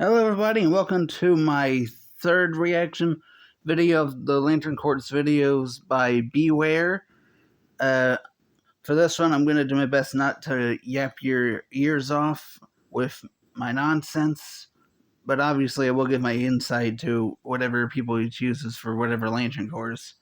Hello everybody and welcome to my third reaction video of the Lantern Quartz videos by Beware. For this one I'm going to do my best not to yap your ears off with my nonsense, but obviously I will give my insight to whatever people he chooses for whatever Lantern Corps.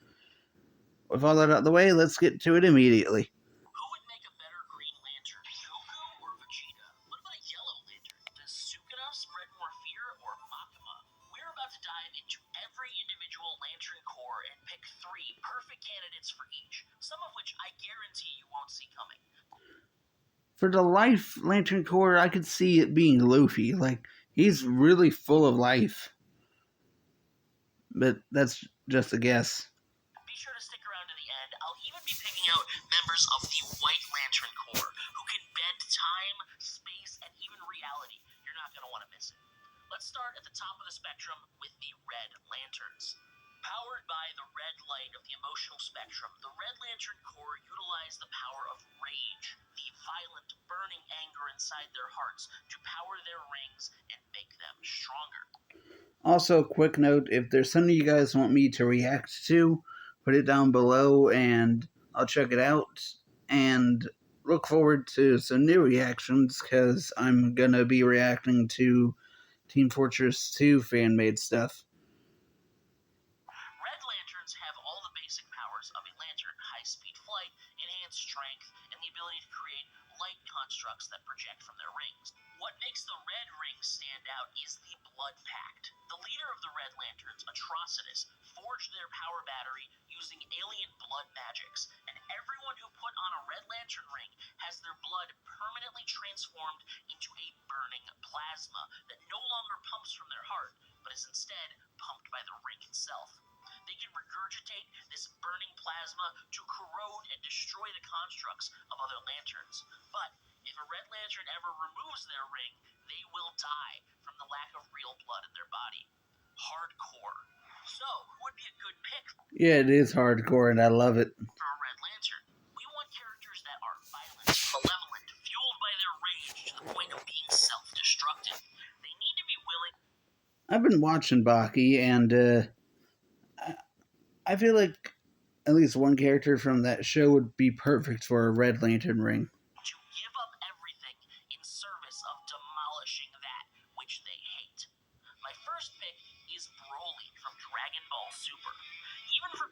With all that out of the way, let's get to it immediately. Who would make a better Green Lantern, Goku or Vegeta? What about a Yellow Lantern? Does Sukuna spread more fear or Makima? We're about to dive into every individual Lantern Corps and pick 3 perfect candidates for each, some of which I guarantee you won't see coming. For the Life Lantern Corps, I could see it being Luffy. Like, he's really full of life. But that's just a guess. Be sure to stick around to the end. I'll even be picking out members of the White Lantern Corps who can bend time, space, and even reality. You're not going to want to miss it. Let's start at the top of the spectrum with the Red Lanterns. Powered by the red light of the emotional spectrum, the Red Lantern Corps utilize the power of rage, the violent, burning anger inside their hearts, to power their rings and make them stronger. Also, quick note, if there's something you guys want me to react to, put it down below and I'll check it out. And look forward to some new reactions, because I'm going to be reacting to Team Fortress 2 fan-made stuff. Red Lanterns have all the basic powers of a lantern: high-speed flight, enhanced strength, and the ability to create light constructs that project from their rings. What makes the Red Rings stand out is the Blood Pact. The leader of the Red Lanterns, Atrocitus, forged their power battery using alien blood magics, and everyone who put on a Red Lantern ring has their blood permanently transformed into a burning plasma that no longer pumps from their heart, but is instead pumped by the ring itself. They can regurgitate this burning plasma to corrode and destroy the constructs of other lanterns. But if a Red Lantern ever removes their ring, they will die from the lack of real blood in their body. Hardcore. So, who would be a good pick? Yeah, it is hardcore and I love it. For a Red Lantern, we want characters that are violent, malevolent, fueled by their rage to the point of being self-destructive. They need to be willing. I've been watching Baki, and I feel like at least one character from that show would be perfect for a Red Lantern ring. To give up everything in service of demolishing that which they hate. My first pick is Broly from Dragon Ball Super. Even for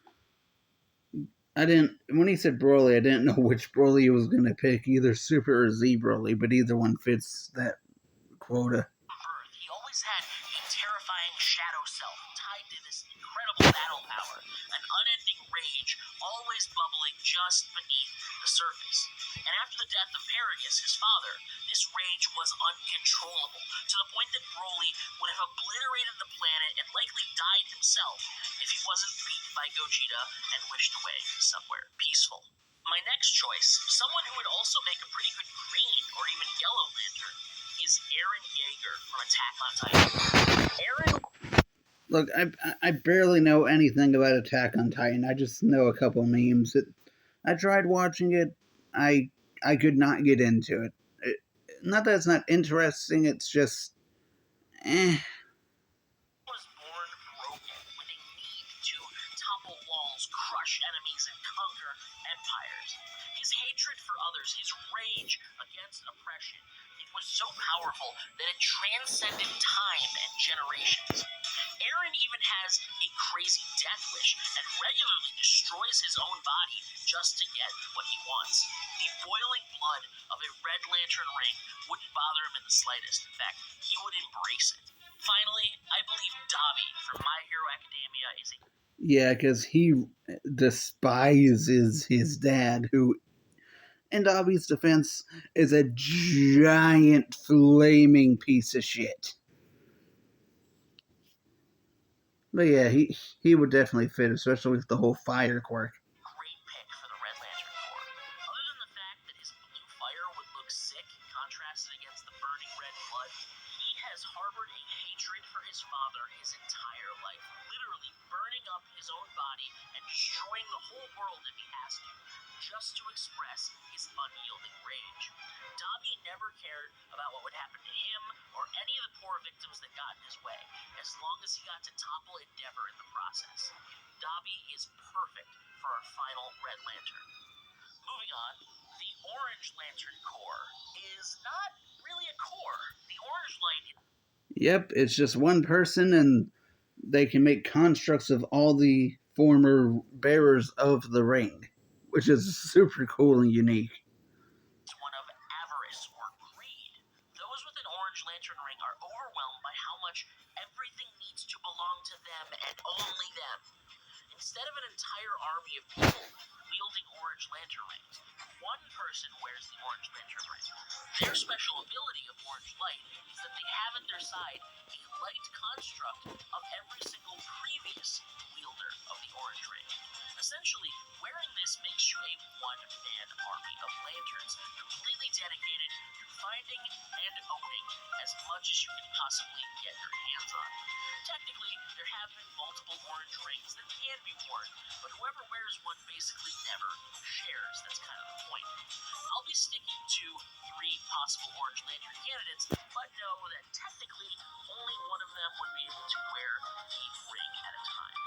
When he said Broly, I didn't know which Broly he was going to pick, either Super or Z Broly, but either one fits that quota. birth, he always had a terrifying shadow self tied to this incredible battle power, an unending rage always bubbling just beneath the surface. And after the death of Paragus, his father, this rage was uncontrollable, to the point that Broly would have obliterated the planet and likely died himself if he wasn't beaten by Gogeta and wished away somewhere peaceful. My next choice, someone who would also make a pretty good green or even yellow lantern, is Eren Yeager from Attack on Titan. Look, I barely know anything about Attack on Titan. I just know a couple memes. I tried watching it. I could not get into it. Not that it's not interesting. It's just, Was born broken, with a need to topple walls, crush enemies, and conquer empires. His hatred for others, his rage against oppression, it was so powerful that it transcended time and generations. Eren even has a crazy death wish and regularly destroys his own body just to get what he wants. The boiling blood of a Red Lantern ring wouldn't bother him in the slightest. In fact, he would embrace it. Finally, I believe Dabi from My Hero Academia is a... yeah, because he despises his dad, who, in Dobby's defense, is a giant flaming piece of shit. But yeah, he would definitely fit, especially with the whole fire quirk. great pick for the Red Lantern Corps. Other than the fact that his blue fire would look sick contrasted against the burning red blood, he has harbored a hatred for his father his entire life, literally burning up his own body and destroying the whole world if he has to, just to express his unyielding rage. Dobby never cared about what would happen to him or any of the poor victims that got in his way, as long as he got to topple Endeavor in the process. Dobby is perfect for our final Red Lantern. Moving on, the Orange Lantern Corps is not really a core. The Orange Light... Yep, it's just one person, and they can make constructs of all the former bearers of the ring, which is super cool and unique. One of avarice or greed. Those with an Orange Lantern ring are overwhelmed by how much everything needs to belong to them and only them. Instead of an entire army of people wielding Orange Lantern rings, one person wears the Orange Lantern ring. Their special ability of Orange Light is that they have at their side a light construct of every single previous wielder of the Orange ring. Essentially, wearing this makes you a one-man army of lanterns, completely dedicated to finding and owning as much as you can possibly get your hands on. Technically, there have been multiple orange rings that can be worn, but whoever wears one basically never shares. That's kind of the point. I'll be sticking to 3 possible Orange Lantern candidates, but know that technically only one of them would be able to wear the ring at a time.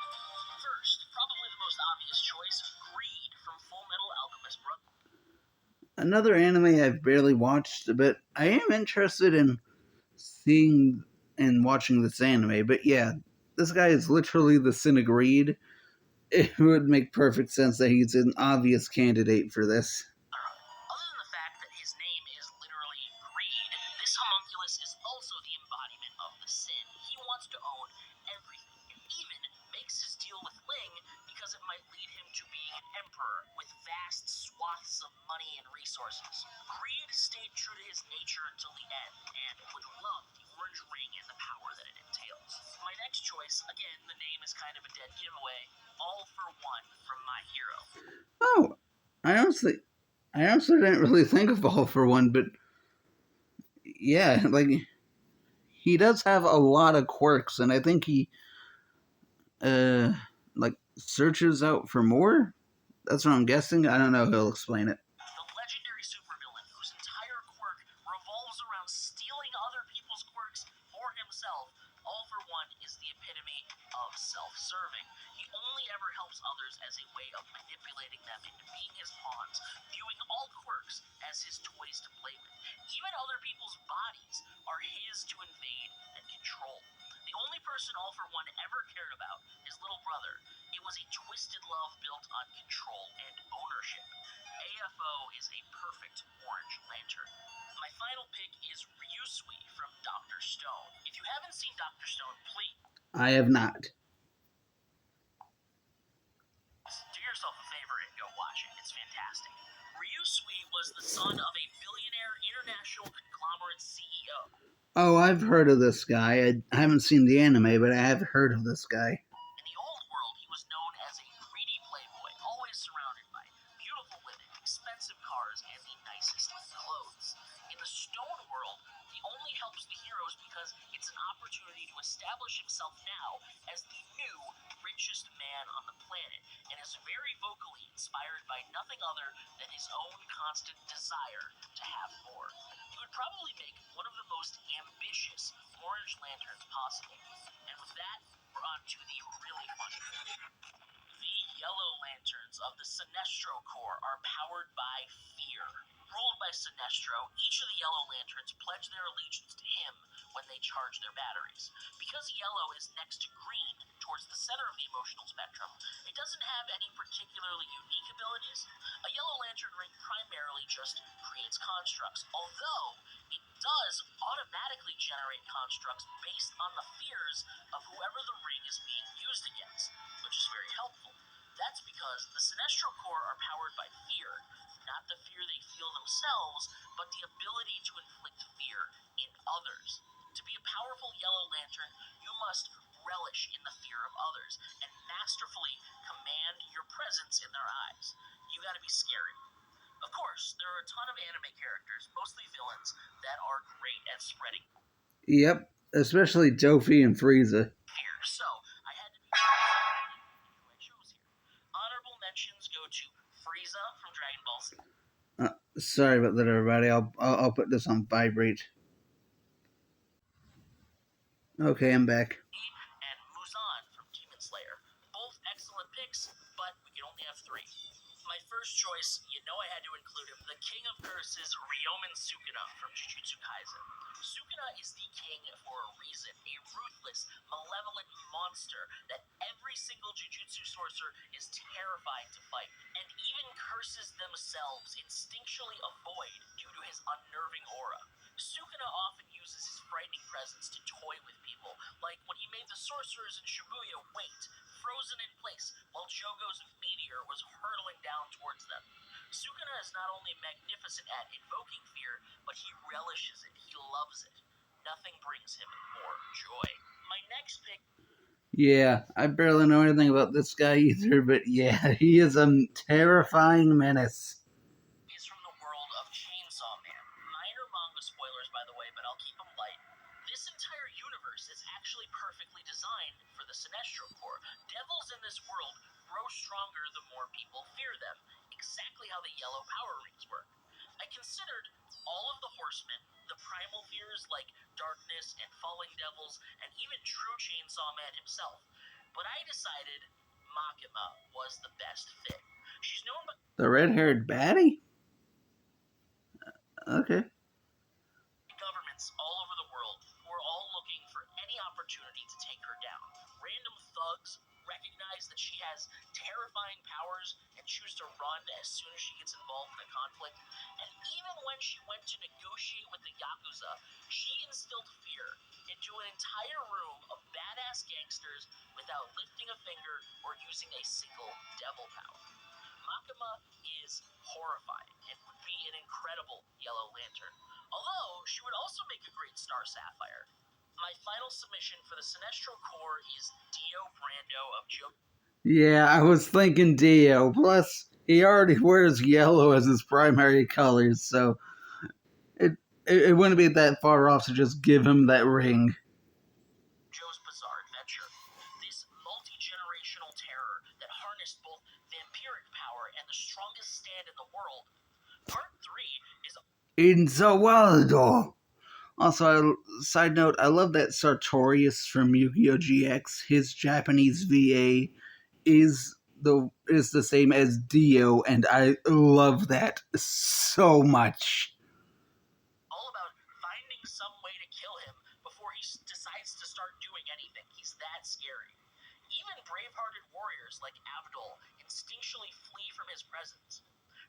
First, probably the most obvious choice, Greed from Full Metal Alchemist Brotherhood. Another anime I've barely watched, but I am interested in seeing and watching this anime. But yeah, this guy is literally the Sin of Greed. It would make perfect sense that he's an obvious candidate for this. Other than the fact that his name is literally greed, this homunculus is also the embodiment of the sin. He wants to own everything, and even makes his deal with Ling because it might lead him to being an emperor with vast swaths of money and resources. Greed stayed true to his nature until the end, and would love the orange ring and the power that it entails. My next choice, again, the name is kind of a dead giveaway, All for One from My Hero. Oh, I honestly didn't really think of All for One, but yeah, like he does have a lot of quirks, and I think he like searches out for more. That's what I'm guessing. I don't know. He'll explain it. The legendary supervillain whose entire quirk revolves around stealing other people's quirks for himself, All for One is the epitome of self-serving. He only ever helps others as a way of manipulating them into being his pawns, viewing all quirks as his toys to play with. Even other people's bodies are his to invade and control. The only person All for One ever cared about, his little brother, it was a twisted love built on control and ownership. AFO is a perfect Orange Lantern. My final pick is Ryusui from Dr. Stone. If you haven't seen Dr. Stone, please I have not. do yourself a favor and go watch it. It's fantastic. Ryusui was the son of a billionaire international conglomerate CEO. Oh, I've heard of this guy. I haven't seen the anime, but I have heard of this guy. In the old world, he was known as a greedy playboy, always surrounded by beautiful women, expensive cars, and the nicest clothes. In the stone world, he only helps the heroes because it's an opportunity to establish himself now as the new richest man on the planet, and is very vocally inspired by nothing other than his own constant desire to have more. He would probably make one of the most ambitious Orange Lanterns possible. And with that, we're on to the really fun thing. The Yellow Lanterns of the Sinestro Corps are powered by fear. Ruled by Sinestro, each of the Yellow Lanterns pledge their allegiance to him when they charge their batteries. Because yellow is next to green, towards the center of the emotional spectrum, it doesn't have any particularly unique abilities. A Yellow Lantern ring primarily just creates constructs, although it does automatically generate constructs based on the fears of whoever the ring is being used against, which is very helpful. That's because the Sinestro Corps are powered by fear, not the fear they feel themselves, but the ability to inflict fear in others. To be a powerful Yellow Lantern, you must relish in the fear of others, and masterfully command your presence in their eyes. You gotta be scary. Of course, there are a ton of anime characters, mostly villains, that are great at spreading Yep, especially Dofi and Frieza. fear, so I had to mentions go to Frieza from Dragon Ball Z. Sorry about that, everybody. I'll put this on vibrate. Okay, I'm back. And Muzan from Demon Slayer. Both excellent picks, but we can only have 3. My first choice, you know I had to include him, the King of Curses, Ryomen Sukuna from Jujutsu Kaisen. Sukuna is the king for a reason, a ruthless, malevolent monster that every single Jujutsu sorcerer is terrified to fight, and even curses themselves instinctually avoid due to his unnerving aura. Sukuna often uses his frightening presence to toy with people, like when he made the sorcerers in Shibuya wait, frozen in place, while Jogo's meteor was hurtling down towards them. Sukuna is not only magnificent at invoking fear, but he relishes it, he loves it. Nothing brings him more joy. My next pick... Yeah, I barely know anything about this guy either, but yeah, he is a terrifying menace. ...is from the world of Chainsaw Man. Minor manga spoilers, by the way, but I'll keep them light. This entire universe is actually perfectly designed for the Sinestro Corps. Devils in this world grow stronger the more people fear them, exactly how the yellow power rings work. I considered all of the horsemen, the primal fears like darkness and falling devils, and even true Chainsaw Man himself. But I decided Makima was the best fit. She's known by... The red-haired baddie? Okay. ...governments all over the world who are all looking for any opportunity to take her down. Random thugs recognize that she has terrifying powers and choose to run as soon as she gets involved in a conflict. And even when she went to negotiate with the Yakuza, she instilled fear into an entire room of badass gangsters without lifting a finger or using a single devil power. Makima is horrifying and would be an incredible Yellow Lantern. Although, she would also make a great Star Sapphire. My final submission for the Sinestro Corps is Dio Brando of Joe. Yeah, I was thinking Dio. Plus, he already wears yellow as his primary colors, so it wouldn't be that far off to just give him that ring. Joe's Bizarre Adventure. This multi-generational terror that harnessed both vampiric power and the strongest stand in the world. Part 3 is... In the world. Also, side note, I love that Sartorius from Yu-Gi-Oh! GX, his Japanese VA is the same as Dio, and I love that so much. all about finding some way to kill him before he decides to start doing anything. He's that scary. Even brave-hearted warriors like Abdul instinctually flee from his presence.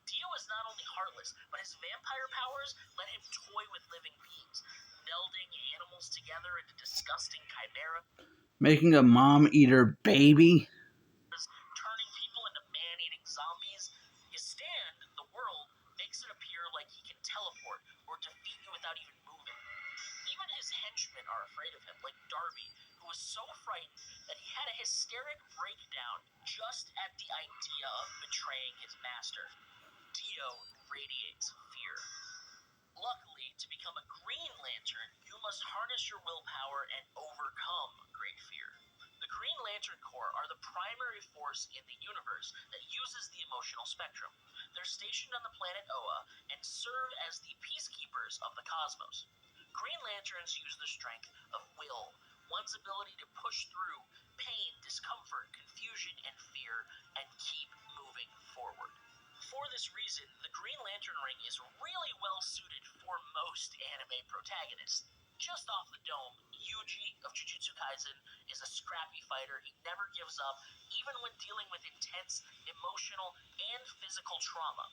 Dio is not only heartless, but his vampire powers let him toy with living beings, melding animals together into disgusting chimera, Making a mom-eater baby? turning people into man-eating zombies. His stand, the world, makes it appear like he can teleport or defeat you without even moving. Even his henchmen are afraid of him, like Darby, who was so frightened that he had a hysteric breakdown just at the idea of betraying his master. Dio radiates fear. Luckily, to become a Green Lantern, you must harness your willpower and overcome great fear. The Green Lantern Corps are the primary force in the universe that uses the emotional spectrum. They're stationed on the planet Oa and serve as the peacekeepers of the cosmos. Green Lanterns use the strength of will, one's ability to push through pain, discomfort, confusion, and fear, and keep moving forward. For this reason, the Green Lantern ring is really well suited for most anime protagonists. Just off the dome, Yuji of Jujutsu Kaisen is a scrappy fighter. He never gives up, even when dealing with intense emotional and physical trauma.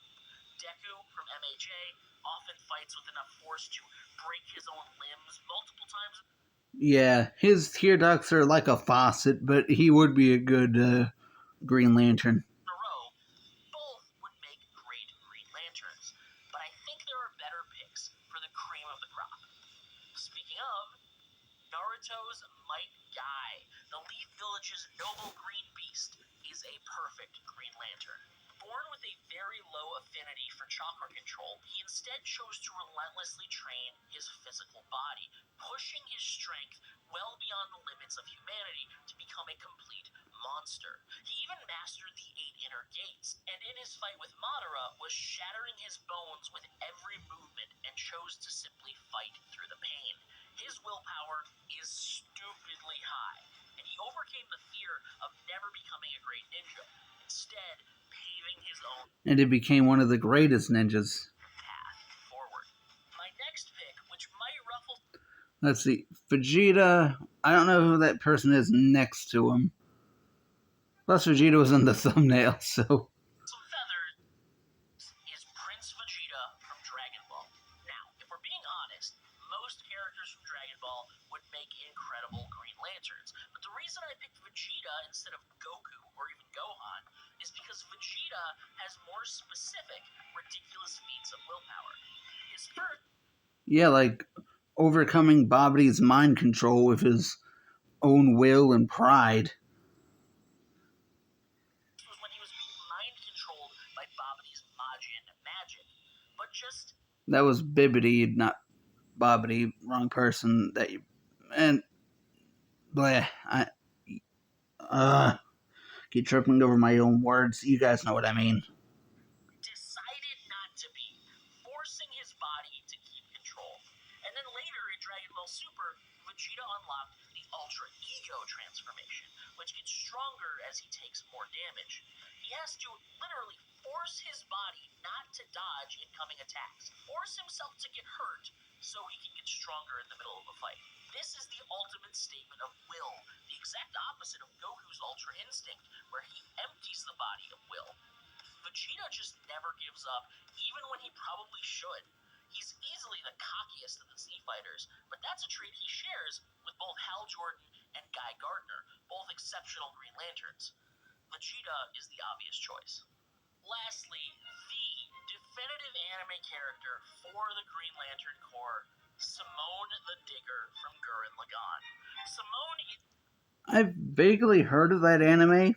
Deku from MHA often fights with enough force to break his own limbs multiple times. Yeah, his tear ducts are like a faucet, but he would be a good Green Lantern. In a row, both would make great Green Lanterns, but I think there are better picks for the cream of the crop. Speaking of, Naruto's Might Guy, the Leaf Village's noble green beast, is a perfect Green Lantern. Born with a very low affinity for chakra control, he instead chose to relentlessly train his physical body, pushing his strength well beyond the limits of humanity to become a complete monster. He even mastered mastered the 8 inner gates, and in his fight with Madara was shattering his bones with every movement and chose to simply fight through the pain. His willpower is stupidly high, and he overcame the fear of never becoming a great ninja, instead paving his own And he became one of the greatest ninjas. path forward. My next pick, which might ruffle Let's see. Vegeta. I don't know who that person is next to him. Plus, Vegeta was in the thumbnail, so. some feathers, is Prince Vegeta from Dragon Ball. Now, if we're being honest, most characters from Dragon Ball would make incredible Green Lanterns, but the reason I picked Vegeta instead of Goku or even Gohan is because Vegeta has more specific, ridiculous feats of willpower. His first Yeah, like overcoming Babdi's mind control with his own will and pride. was when he was being mind controlled by Babdi's Majin magic, but just That was Bibbidi, not Babdi. Wrong person. That you and bleh. I keep tripping over my own words. You guys know what I mean. decided not to be, forcing his body to keep control. And then later in Dragon Ball Super, Vegeta unlocked the Ultra Ego transformation, which gets stronger as he takes more damage. He has to literally force his body not to dodge incoming attacks, force himself to get hurt so he can get stronger in the middle of a fight. This is the ultimate statement of will, the exact opposite of Goku's Ultra Instinct, where he empties the body of will. Vegeta just never gives up, even when he probably should. He's easily the cockiest of the Z Fighters, but that's a trait he shares with both Hal Jordan and Guy Gardner, both exceptional Green Lanterns. Vegeta is the obvious choice. Lastly, the definitive anime character for the Green Lantern Corps, Simone the Digger from Gurren Lagann. Simone is I've vaguely heard of that anime.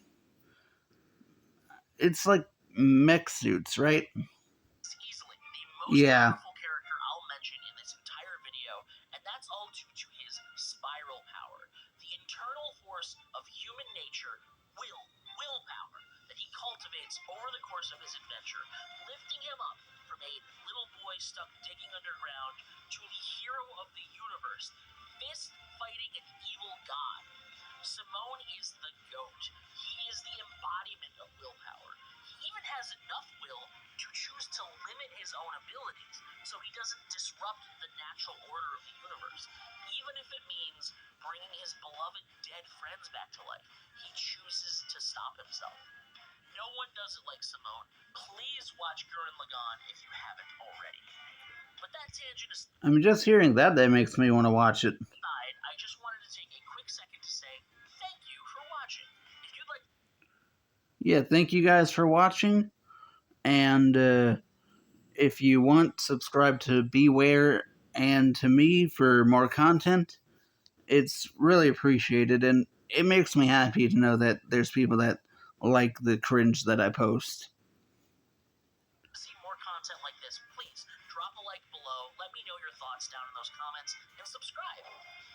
It's like mech suits, right? easily the most Yeah. powerful character I'll mention in this entire video, and that's all due to his spiral power, the internal force of human nature, willpower, that he cultivates over the course of his adventure, lifting him up from a little boy stuck digging underground to the hero of the universe, fist fighting an evil god. Simone is the GOAT. He is the embodiment of willpower. He even has enough will to choose to limit his own abilities so he doesn't disrupt the natural order of the universe. Even if it means bringing his beloved dead friends back to life, he chooses to stop himself. No one does it like Simone. Please watch Gurren Lagann if you haven't already. But that tangent aside, I mean, just hearing that makes me want to watch it. I just wanted to take a quick second to say thank you for watching. If you'd like Yeah, thank you guys for watching. And if you want, subscribe to Beware and to me for more content. It's really appreciated, and it makes me happy to know that there's people that like the cringe that I post. to see more content like this, please drop a like below, let me know your thoughts down in those comments, and subscribe.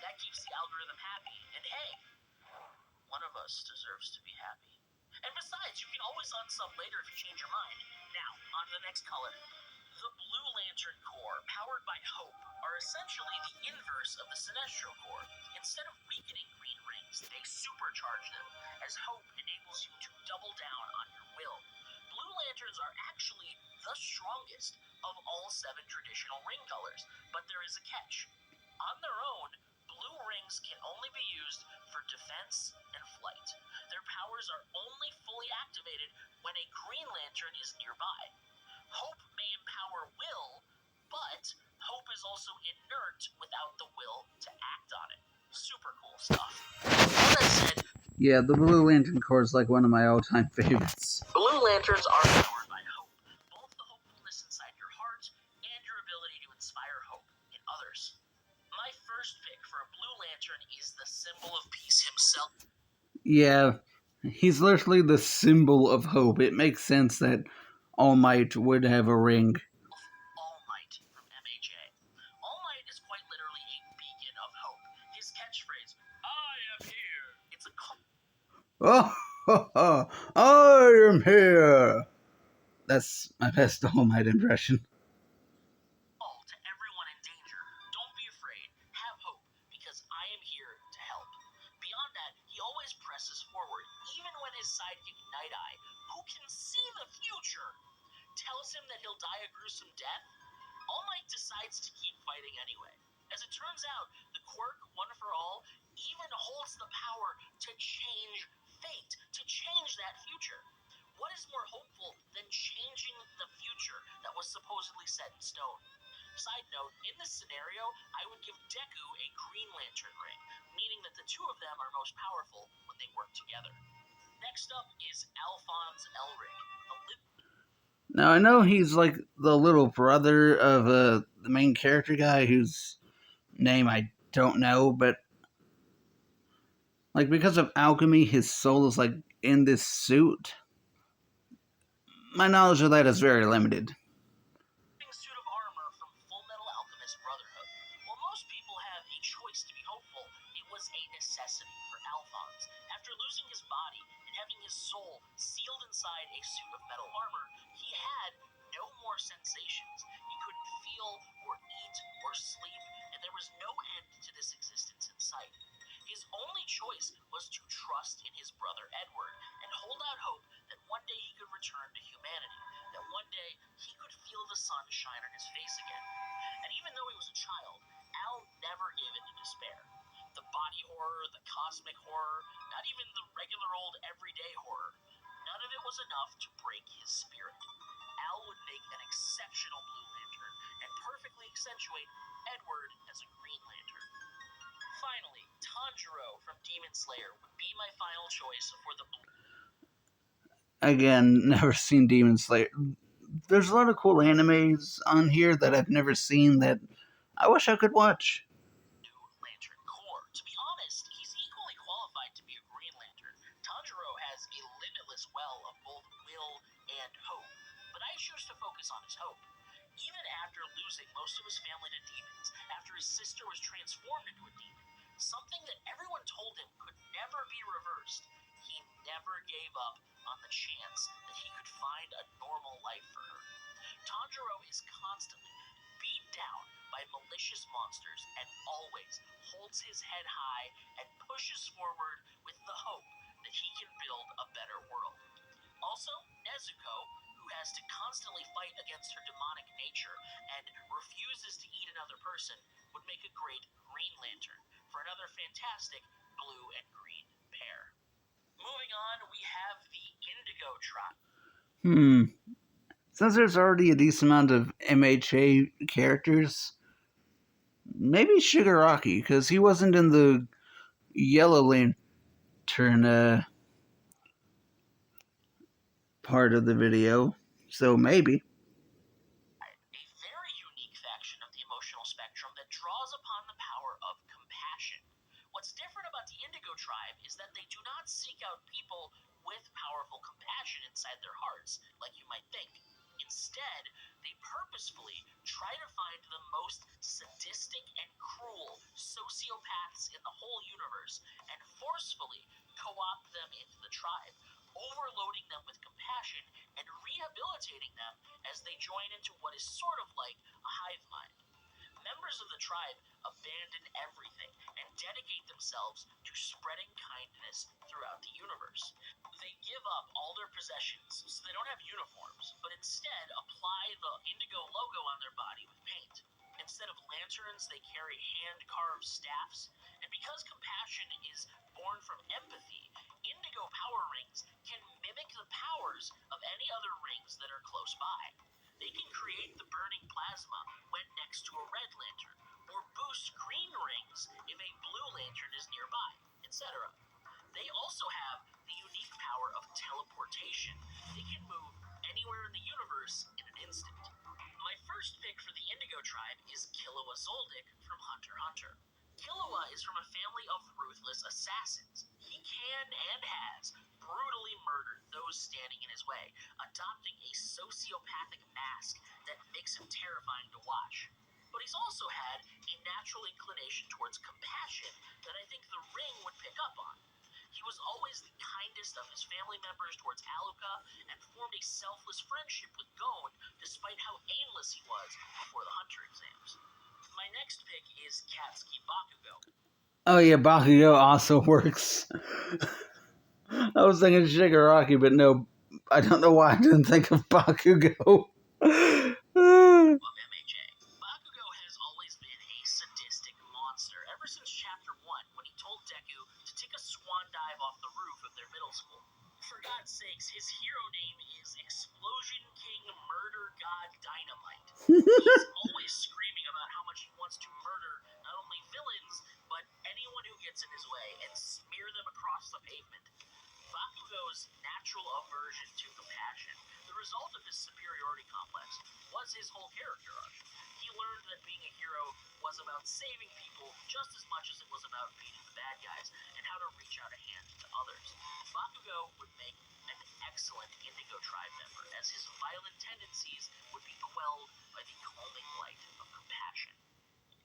That keeps the algorithm happy, and hey, one of us deserves to be happy. And besides, you can always unsub later if you change your mind. Now, on to the next color. The Blue Lantern Corps, powered by Hope, are essentially the inverse of the Sinestro Corps. Instead of weakening green rings, they supercharge them, as Hope enables you to double down on your will. Blue Lanterns are actually the strongest of all 7 traditional ring colors, but there is a catch. On their own, blue rings can only be used for defense and flight. Their powers are only fully activated when a Green Lantern is nearby. Hope may empower will, but Hope is also inert without the will to act on it. Super cool stuff. All that said, Yeah, the Blue Lantern Corps is like one of my all-time favorites. Blue Lanterns are powered by Hope, both the hopefulness inside your heart and your ability to inspire hope in others. My first pick for a Blue Lantern is the symbol of peace himself, Yeah, he's literally the symbol of hope. It makes sense that All Might would have a ring. All Might from MHA. All Might is quite literally a beacon of hope. His catchphrase, I am here, it's a call Oh! Ha ha! I am here! That's my best All Might impression. To everyone in danger, don't be afraid, have hope, because I am here to help. Beyond that, he always presses forward, even when his sidekick Night Eye, who can see the future, tells him that he'll die a gruesome death. All Might decides to keep fighting anyway. As it turns out, the quirk, One for All, even holds the power to change fate, to change that future. What is more hopeful than changing the future that was supposedly set in stone? Side note, in this scenario, I would give Deku a Green Lantern ring, meaning that the two of them are most powerful when they work together. Next up is Alphonse Elric. Now, I know he's like the little brother of the main character guy whose name I don't know, but like because of alchemy, his soul is like in this suit. My knowledge of that is very limited. Suit of armor from Full Metal Alchemist Brotherhood. While most people have a choice to be hopeful, it was a necessity for Alphonse. After losing his body and having his soul sealed inside a suit of metal armor, he had no more sensations. He couldn't feel or eat or sleep, and there was no end to this existence in sight. His only choice was to trust in his brother Edward and hold out hope that one day he could return to humanity, that one day he could feel the sun shine on his face again. And even though he was a child, Al never gave in to despair. The body horror, the cosmic horror, not even the regular old everyday horror, none of it was enough to break his spirit. Al would make an exceptional Blue Lantern and perfectly accentuate Edward as a Green Lantern. Finally, Tanjiro from Demon Slayer would be my final choice for the Blue. Again, never seen Demon Slayer. There's a lot of cool animes on here that I've never seen that I wish I could watch. Lantern Corps. To be honest, he's equally qualified to be a Green Lantern. Tanjiro has a limitless well of both will and hope, but I choose to focus on his hope. Even after losing most of his family to demons, after his sister was transformed into a demon, something that everyone told him could never be reversed, he never gave up on the chance that he could find a normal life for her. Tanjiro is constantly beat down by malicious monsters and always holds his head high and pushes forward with the hope that he can build a better world. Also, Nezuko, who has to constantly fight against her demonic nature and refuses to eat another person, would make a great Green Lantern for another fantastic blue and green pair. Moving on, we have the Indigo Tribe. Since there's already a decent amount of MHA characters, maybe Shigaraki, because he wasn't in the Yellow Lantern part of the video, so maybe. A very unique faction of the emotional spectrum that draws upon the power of compassion. What's different about the Indigo Tribe is that they do not seek out people with powerful compassion inside their hearts, like you might think. Instead, they purposefully try to find the most sadistic and cruel sociopaths in the whole universe and forcefully co-opt them into the tribe, overloading them with compassion and rehabilitating them as they join into what is sort of like a hive mind. Members of the tribe abandon everything and dedicate themselves to spreading kindness throughout the universe. They give up all their possessions so they don't have uniforms, but instead apply the Indigo logo on their body with paint. Instead of lanterns, they carry hand-carved staffs. And because compassion is born from empathy, Indigo power rings can mimic the powers of any other rings that are close by. They can create the burning plasma when next to a red lantern, or boost green rings if a blue lantern is nearby, etc. They also have the unique power of teleportation. They can move anywhere in the universe in an instant. My first pick for the Indigo Tribe is Killua Zoldyck from Hunter x Hunter. Killua is from a family of ruthless assassins. He can and has brutally murdered those standing in his way, adopting a sociopathic mask that makes him terrifying to watch. But he's also had a natural inclination towards compassion that I think the ring would pick up on. He was always the kindest of his family members towards Aluka and formed a selfless friendship with Gon, despite how aimless he was before the hunter exams. My next pick is Katsuki Bakugo. Oh yeah, Bakugo also works. I was thinking Shigaraki, but no, I don't know why I didn't think of Bakugo. Of MHA. Bakugo has always been a sadistic monster ever since Chapter 1, when he told Deku to take a swan dive off the roof of their middle school. For God's sakes, his hero name is Explosion King Murder God Dynamite. He's always screaming about how much he wants to murder not only villains, but anyone who gets in his way and smear them across the pavement. Bakugo's natural aversion to compassion, the result of his superiority complex, was his whole character arc. He learned that being a hero was about saving people just as much as it was about beating the bad guys, and how to reach out a hand to others. Bakugo would make an excellent Indigo Tribe member, as his violent tendencies would be quelled by the calming light of compassion.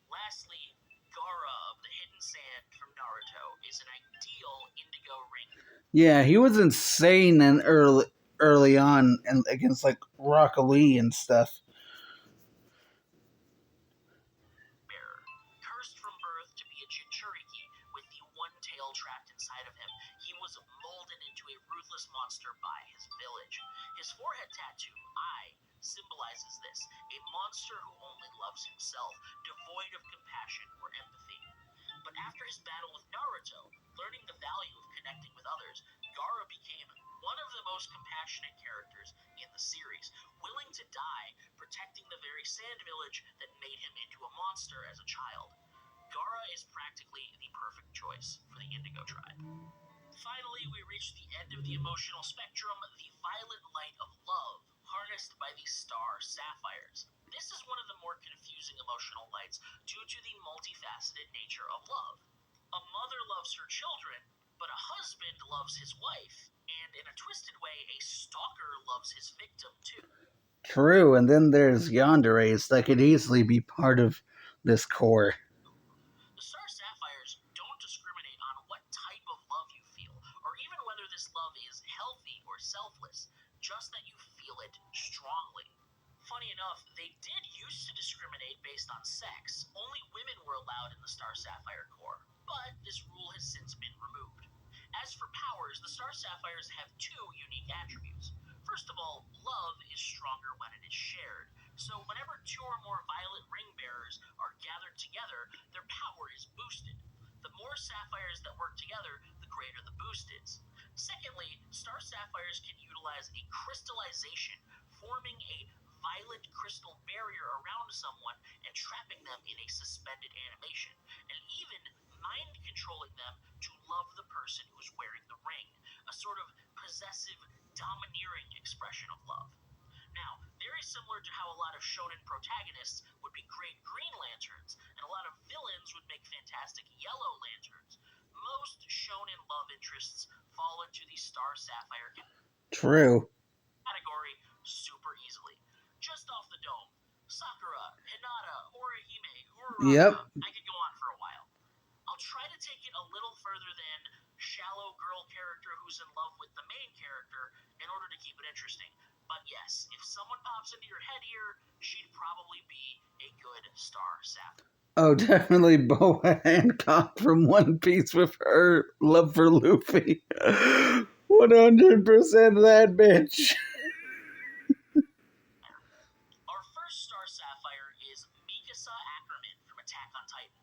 Lastly, Gaara of the Hidden Sand from Naruto is an ideal Indigo Ring. Yeah, he was insane and early on and against like Rock Lee and stuff. Bearer. Cursed from birth to be a Jinchuriki with the one tail trapped inside of him, he was molded into a ruthless monster by his village. His forehead tattoo, Eye, symbolizes this, a monster who only loves himself, devoid of compassion or empathy. But after his battle with Naruto, learning the value of connecting with others, Gaara became one of the most compassionate characters in the series, willing to die protecting the very sand village that made him into a monster as a child. Gaara is practically the perfect choice for the Indigo Tribe. Finally, we reach the end of the emotional spectrum, the violet light of love, harnessed by the star sapphires. This is one of the more confusing emotional lights due to the multifaceted nature of love. A mother loves her children, but a husband loves his wife, and in a twisted way, a stalker loves his victim too. True, and then there's Yandere's that could easily be part of this core. The star sapphires don't discriminate on what type of love you feel, or even whether this love is healthy or selfless, just that you feel it strongly. Funny enough, they did used to discriminate based on sex. Only women were allowed in the Star Sapphire Corps, but this rule has since been removed. As for powers, the Star Sapphires have two unique attributes. First of all, love is stronger when it is shared. So whenever two or more violet ring bearers are gathered together, their power is boosted. The more sapphires that work together, the greater the boost is. Secondly, Star Sapphires can utilize a crystallization, forming a violet crystal barrier around someone and trapping them in a suspended animation, and even mind controlling them to love the person who's wearing the ring, a sort of possessive, domineering expression of love. Now, very similar to how a lot of shonen protagonists would be great Green Lanterns, and a lot of villains would make fantastic Yellow Lanterns, most shonen love interests fall into the Star Sapphire True. category super easily. Just off the dome, Sakura, Hinata, Orihime, Uraraka. Yep. I could go on for a while. I'll try to take it a little further than shallow girl character who's in love with the main character in order to keep it interesting. But yes, if someone pops into your head here, she'd probably be a good Star Sapphire. Oh, definitely Boa Hancock from One Piece with her love for Luffy. 100% that bitch. Our first Star Sapphire is Mikasa Ackerman from Attack on Titan.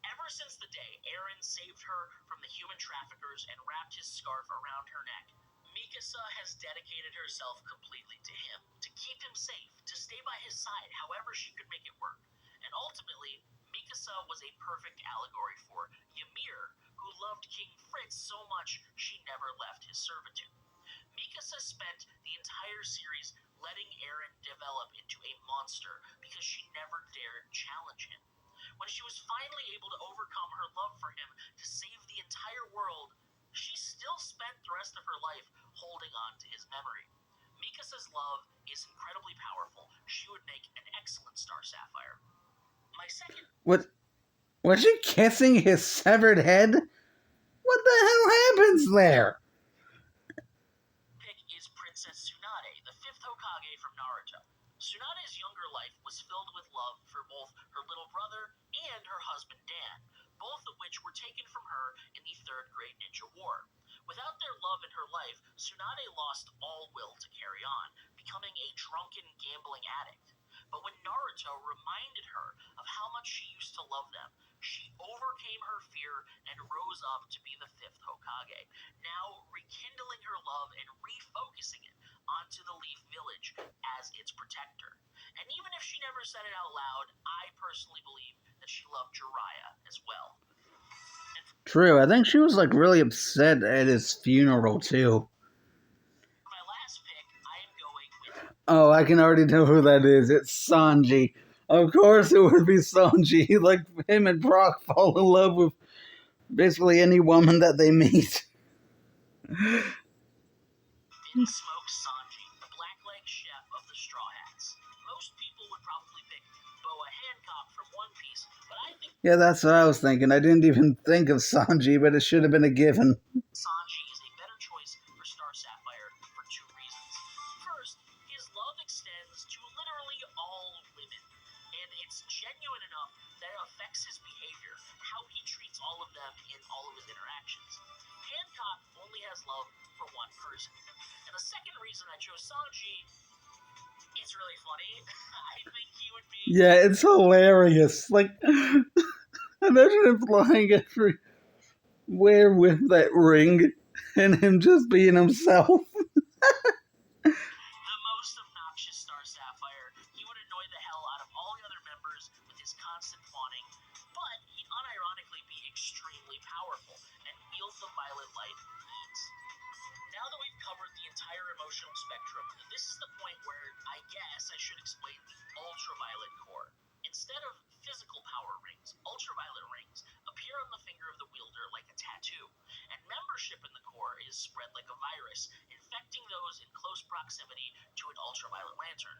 Ever since the day Eren saved her from the human traffickers and wrapped his scarf around her neck, Mikasa has dedicated herself completely to him, to keep him safe, to stay by his side however she could make it work. And ultimately, Mikasa was a perfect allegory for Ymir, who loved King Fritz so much she never left his servitude. Mikasa spent the entire series letting Eren develop into a monster because she never dared challenge him. When she was finally able to overcome her love for him to save the entire world, she still spent the rest of her life holding on to his memory. Mikasa's love is incredibly powerful. She would make an excellent Star Sapphire. My second... Was she kissing his severed head? What the hell happens there? Pick is Princess Tsunade, the fifth Hokage from Naruto. Tsunade's younger life was filled with love for both her little brother and her husband Dan, both of which were taken from her in the Third Great Ninja War. Without their love in her life, Tsunade lost all will to carry on, becoming a drunken gambling addict. But when Naruto reminded her of how much she used to love them, she overcame her fear and rose up to be the fifth Hokage, now rekindling her love and refocusing it onto the Leaf Village as its protector. And even if she never said it out loud, I personally believe that she loved Jiraiya as well. True, I think she was like really upset at his funeral too. For my last pick, I am going with... Oh, I can already know who that is. It's Sanji. Of course it would be Sanji. Like, him and Brock fall in love with basically any woman that they meet. Smoke Sanji, the black-leg chef of the Straw Hats. Most people would probably pick Boa Hancock from One Piece, but I think Yeah, that's what I was thinking. I didn't even think of Sanji, but it should have been a given. Sanji is a better choice for Star Sapphire for two reasons. First, his love extends to literally all women, and it's genuine enough that it affects his behavior, how he treats all of them in all of his interactions. Hancock only has love for one person. And the second reason I chose Sanji is really funny. I think he would be... Yeah, it's hilarious. Like, imagine him flying everywhere with that ring and him just being himself. The most obnoxious Star Sapphire, he would annoy the hell out of all the other members with his constant fawning, but he'd unironically be extremely powerful and wield the violet light with ease. Now that we've covered the entire emotional spectrum, this is the point where I guess I should explain the ultraviolet core. Instead of physical power rings, ultraviolet rings appear on the finger of the wielder like a tattoo, and membership in the core is spread like a virus, infecting those in close proximity to an ultraviolet lantern.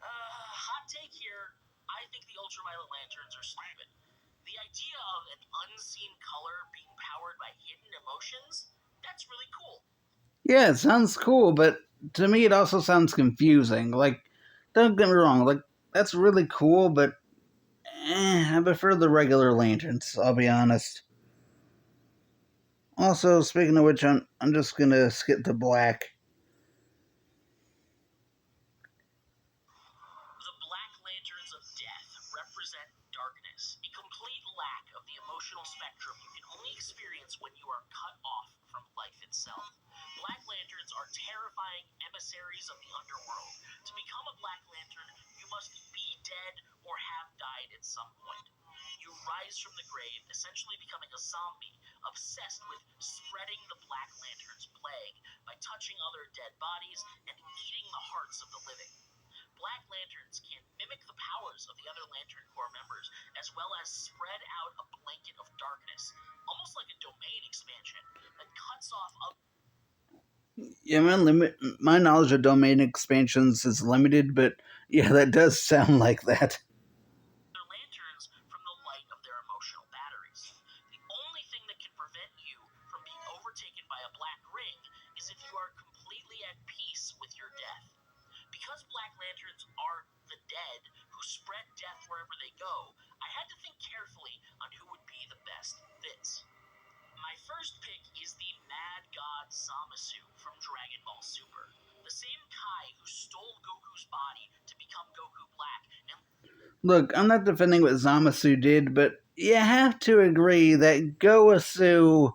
Hot take here, I think the ultraviolet lanterns are stupid. The idea of an unseen color being powered by hidden emotions, that's really cool. Yeah, it sounds cool, but to me it also sounds confusing. Like, don't get me wrong, like, that's really cool, but I prefer the regular lanterns, I'll be honest. Also, speaking of which, I'm just gonna skip to black. The Black Lanterns of Death represent darkness, a complete lack of the emotional spectrum you can only experience when you are cut off from life itself. Black Lanterns are terrifying emissaries of the underworld. To become a Black Lantern, you must be dead or have died at some point. You rise from the grave, essentially becoming a zombie, obsessed with spreading the Black Lantern's plague by touching other dead bodies and eating the hearts of the living. Black Lanterns can mimic the powers of the other Lantern Corps members, as well as spread out a blanket of darkness, almost like a domain expansion that cuts off Yeah, my knowledge of domain expansions is limited, but yeah, that does sound like that. other lanterns from the light of their emotional batteries. The only thing that can prevent you from being overtaken by a black ring is if you are completely at peace with your death. Because Black Lanterns are the dead who spread death wherever they go, I had to think carefully on who would be the best fits. My first pick is the Mad God Zamasu from Dragon Ball Super, the same Kai who stole Goku's body to become Goku Black and... Look, I'm not defending what Zamasu did, but you have to agree that Goasu,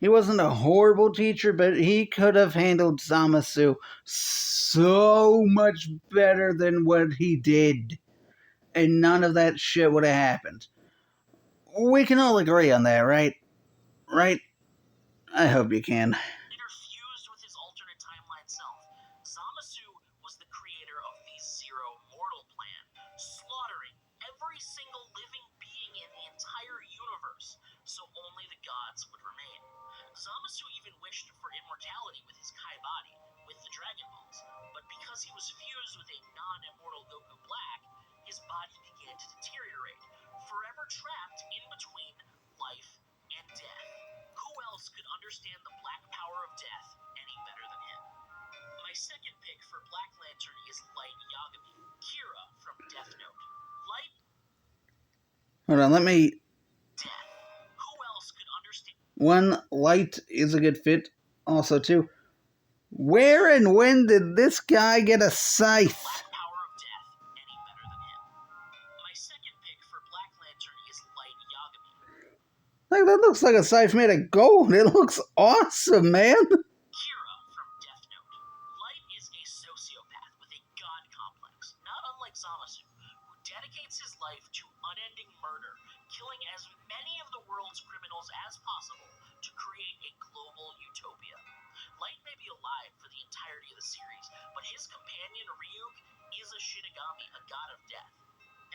he wasn't a horrible teacher, but he could have handled Zamasu so much better than what he did. And none of that shit would have happened. We can all agree on that, right? Right? I hope you can. interfused with his alternate timeline self. Zamasu was the creator of the Zero Mortal Plan, slaughtering every single living being in the entire universe, so only the gods would remain. Zamasu even wished for immortality with his Kai body, with the Dragon Balls, but because he was fused with a non-immortal Goku Black, his body began to deteriorate, forever trapped in between life and death. Who else could understand the black power of death any better than him? My second pick for Black Lantern is Light Yagami, Kira from Death Note. Light Hold on, let me... death. Who else could understand... One, Light is a good fit. Also, two, where and when did this guy get a scythe? Black power of death any better than him? My second pick for Black Lantern is Light Yagami. Like, that looks like a scythe made of gold. It looks awesome, man. Kira from Death Note. Light is a sociopath with a god complex, not unlike Zamasu, who dedicates his life to unending murder, killing as many of the world's criminals as possible to create a global utopia. Light may be alive for the entirety of the series, but his companion Ryuk is a Shinigami, a god of death.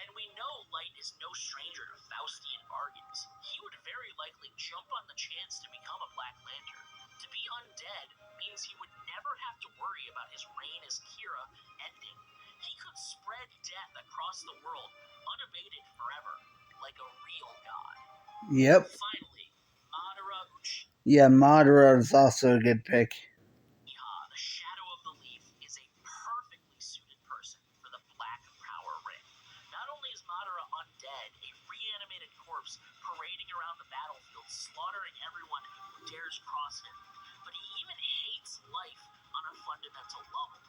And we know Light is no stranger to Faustian bargains. He would very likely jump on the chance to become a Black Lantern. To be undead means he would never have to worry about his reign as Kira ending. He could spread death across the world unabated forever, like a real god. Yep. Finally, Madara Uchiha. Yeah, Madara is also a good pick. The Shadow of the Leaf, is a perfectly suited person for the Black Power Ring. Not only is Madara undead, a reanimated corpse parading around the battlefield, slaughtering everyone who dares cross him, but he even hates life on a fundamental level.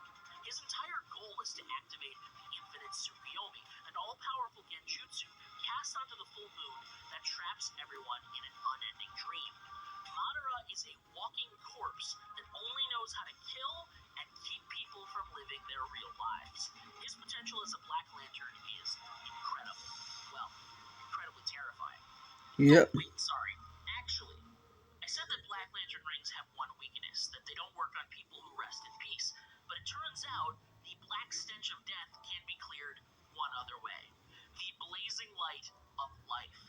His entire goal is to activate the Infinite Tsukuyomi, an all-powerful genjutsu cast onto the full moon that traps everyone in an unending dream. Madara is a walking corpse that only knows how to kill and keep people from living their real lives. His potential as a Black Lantern is incredible. Well, incredibly terrifying. Yep. Oh, wait, sorry. Actually, I said that Black Lantern rings have one weakness, that they don't work on people who rest in peace. But it turns out the black stench of death can be cleared one other way. The blazing light of life.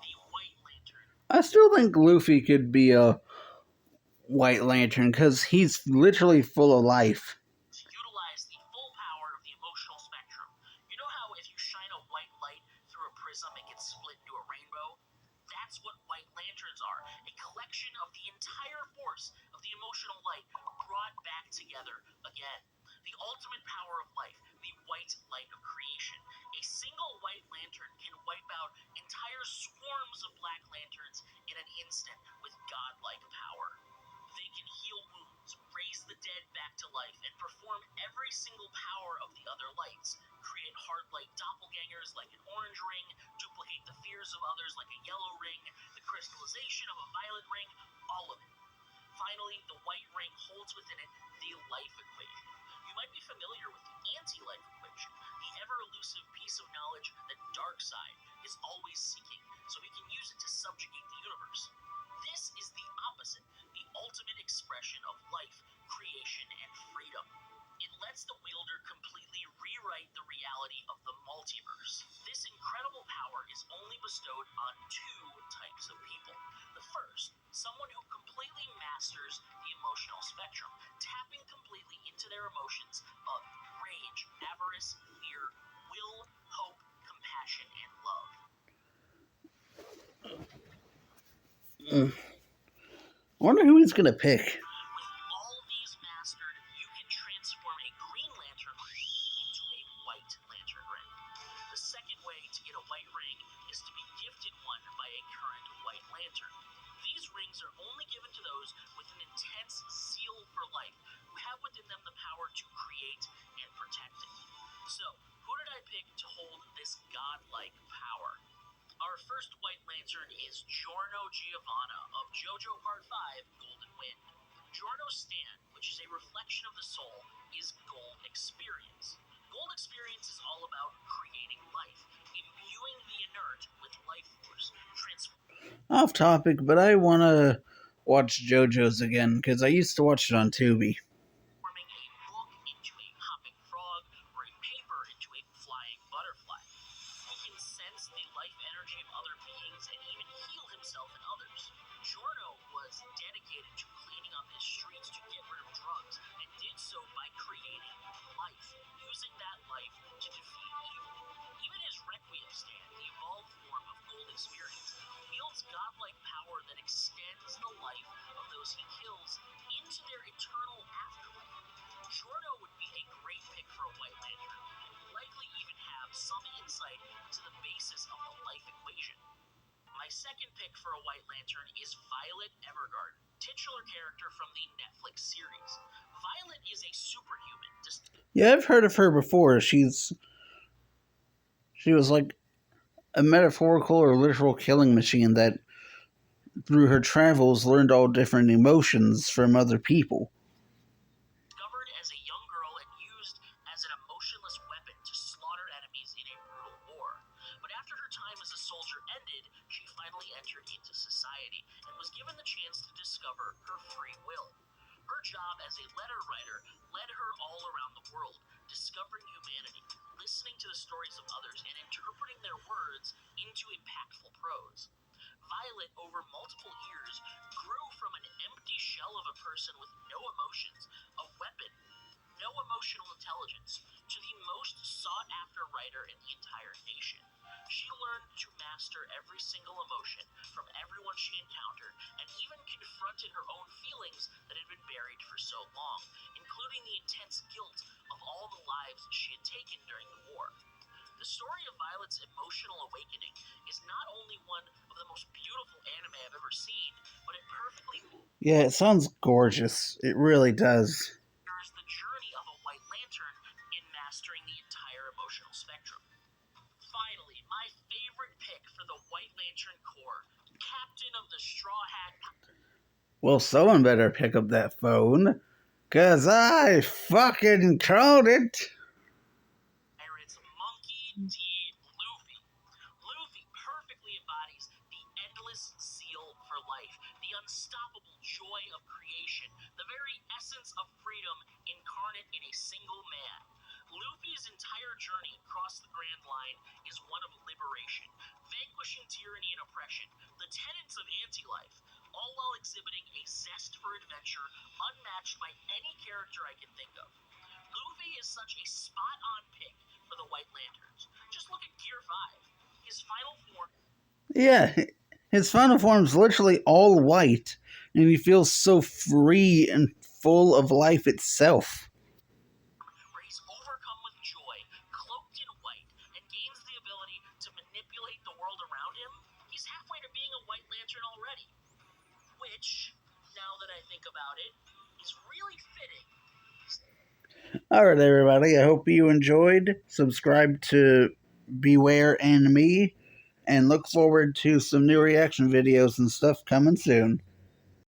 The White Lantern. I still think Luffy could be a White Lantern, because he's literally full of life. To utilize the full power of the emotional spectrum. You know how if you shine a white light through a prism, it can split into a rainbow? That's what White Lanterns are. A collection of the entire force of the emotional light brought back together again. The ultimate power of life, the white light of creation. A single White Lantern can wipe out entire swarms of Black Lanterns in an instant with godlike power. They can heal wounds, raise the dead back to life, and perform every single power of the other lights. Create hard-light doppelgangers like an orange ring, duplicate the fears of others like a yellow ring, the crystallization of a violet ring, all of it. Finally, the white ring holds within it the life equation. You might be familiar with the anti-life equation, the ever-elusive piece of knowledge that Darkseid is always seeking, so he can use it to subjugate the universe. This is the opposite, the ultimate expression of life, creation, and freedom. It lets the wielder completely rewrite the reality of the multiverse. This incredible power is only bestowed on two types of people. The first, someone who completely masters the emotional spectrum, tapping completely into their emotions of rage, avarice, fear, will, hope, compassion, and love. I wonder who he's gonna pick. With all these mastered, you can transform a Green Lantern ring into a White Lantern ring. The second way to get a white ring is to be gifted one by a current White Lantern. These rings are only given to those with an intense zeal for life, who have within them the power to create and protect it. So, who did I pick to hold this godlike power? Our first White Lantern is Giorno Giovanna of JoJo Part 5, Golden Wind. Giorno's stand, which is a reflection of the soul, is Gold Experience. Gold Experience is all about creating life, imbuing the inert with life force, Off topic, but I wanna watch JoJo's again, because I used to watch it on Tubi. transforming a book into a hopping frog or a paper into a flying butterfly. He can sense the life energy of other beings and even heal himself and others. Giorno was dedicated to cleaning up his streets to get rid of drugs, and did so by creating life, using that life to defeat evil. Even his Requiem stand, the evolved form of Gold Experience, wields godlike power some insight into the basis of the life equation. My second pick for a White Lantern is Violet Evergarden, titular character from the Netflix series. Violet is a superhuman. Yeah, I've heard of her before. She was like a metaphorical or literal killing machine that, through her travels, learned all different emotions from other people. Discovered as a young girl and used as an emotionless weapon to slaughter enemies in a brutal war. But after her time as a soldier ended, she finally entered into society and was given the chance to discover her free will. Her job as a letter writer led her all around the world, discovering humanity, listening to the stories of others, and interpreting their words into impactful prose. Violet, over multiple years, grew from an empty shell of a person with no emotions, a weapon, no emotional intelligence, to the most sought-after writer in the entire nation. She learned to master every single emotion from everyone she encountered, and even confronted her own feelings that had been buried for so long, including the intense guilt of all the lives she had taken during the war. The story of Violet's emotional awakening is not only one of the most beautiful anime I've ever seen, but it perfectly Yeah, it sounds gorgeous. It really does. mirrors the journey of a White Lantern in mastering the entire emotional spectrum. Finally, my favorite pick for the White Lantern Corps, Captain of the Straw Hat. Well, someone better pick up that phone, 'cause I fucking called it. Pirates Monkey D. Luffy. Luffy perfectly embodies the endless zeal for life, the unstoppable joy of creation, the very essence of freedom incarnate in a single man. Luffy's entire journey across the Grand Line is one of liberation, vanquishing tyranny and oppression, the tenets of anti-life, all while exhibiting a zest for adventure unmatched by any character I can think of. Luffy is such a spot-on pick for the White Lanterns. Just look at Gear 5. His final form. Yeah, his final form's literally all white, and he feels so free and full of life itself. Where he's overcome with joy, cloaked in white, and gains the ability to manipulate the world around him, he's halfway to being a White Lantern already. Which, now that I think about it, is really fitting. Alright, everybody, I hope you enjoyed. Subscribe to Beware and me, and look forward to some new reaction videos and stuff coming soon.